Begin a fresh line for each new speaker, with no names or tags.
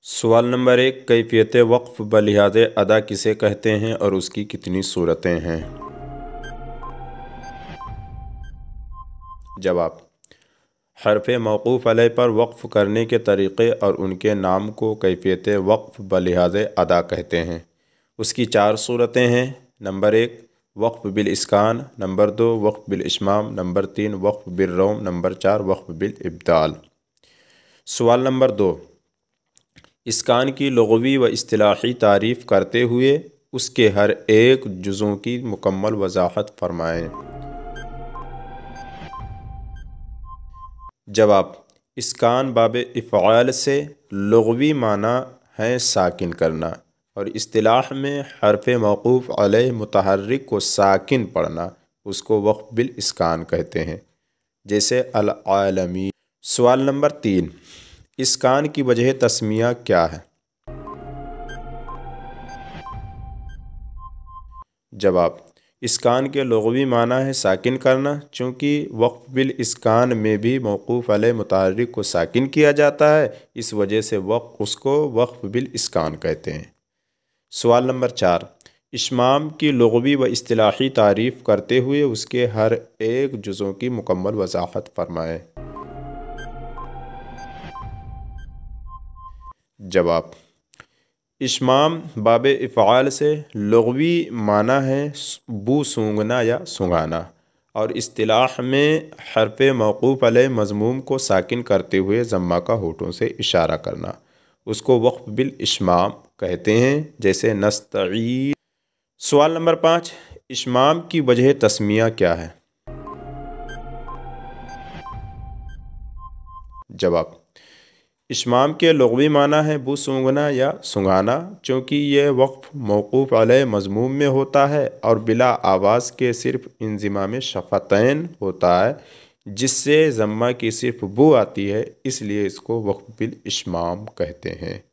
सवाल नंबर 1, कैफियत वक्फ़ बलिहाज़ अदा किसे कहते हैं और उसकी कितनी सूरतें हैं। जवाब, हरफ मौक़ूफ़ अलैह पर वक्फ़ करने के तरीक़े और उनके नाम को कैफियत वक्फ़ बलिहाज़ अदा कहते हैं। उसकी 4 सूरतें हैं। नंबर 1, वक्फ़ बिल इस्कान। नंबर 2, वक्फ़ बिल इश्माम। नंबर 3, वक्फ़ बिल रौम। नंबर 4, वक्फ़ बिल इब्दाल। सवाल नंबर 2, इस्कान की लुग़वी व इस्तिलाही तारीफ़ करते हुए उसके हर एक जुज़ों की मुकम्मल वज़ाहत फ़रमाएँ। जवाब, इस्कान बाब इफ़आल से लुग़वी माना है साकिन करना और इस्तिलाह में हरफ मौक़ूफ़ अलैह मुतहर्रिक को साकिन पढ़ना उसको वक्फ़ बिल इस्कान कहते हैं, जैसे अल आलमीन। सवाल नंबर 3, इस्कान की वजह तस्मिया क्या है। जवाब, इस्कान के लुग़वी माना है साकिन करना, चूँकि वक्फ़ बिल इस्कान में भी मौक़ूफ़ अलैह मुतहर्रिक को साकिन किया जाता है, इस वजह से उसको वक्फ़ बिल इस्कान कहते हैं। सवाल नंबर 4, इश्माम की लुग़वी व इस्तिलाही तारीफ़ करते हुए उसके हर एक जुज़ों की मुकम्मल वज़ाहत फ़रमाएँ। जवाब, इश्माम बाब इफ़आल से लुग़वी माना है बू सूंघना या सूंघाना और इस्तिलाह में हरफ मौक़ूफ़ अलैह मज़मूम को साकिन करते हुए ज़म्मा का होठों से इशारा करना उसको वक्फ़ बिल इश्माम कहते हैं, जैसे नस्तईन। सवाल नंबर 5, इश्माम की वजह तस्मिया क्या है। जवाब, इश्माम के लुग़वी माना है बू सूंघना या सूंघाना, चूँकि यह वक्फ़ मौक़ूफ़ अलैह मज़मूम में होता है और बिला आवाज़ के सिर्फ़ इंज़िमाम शफ़तैन होता है, जिससे ज़म्मा की सिर्फ़ बू आती है, इसलिए इसको वक्फ़ बिल इश्माम कहते हैं।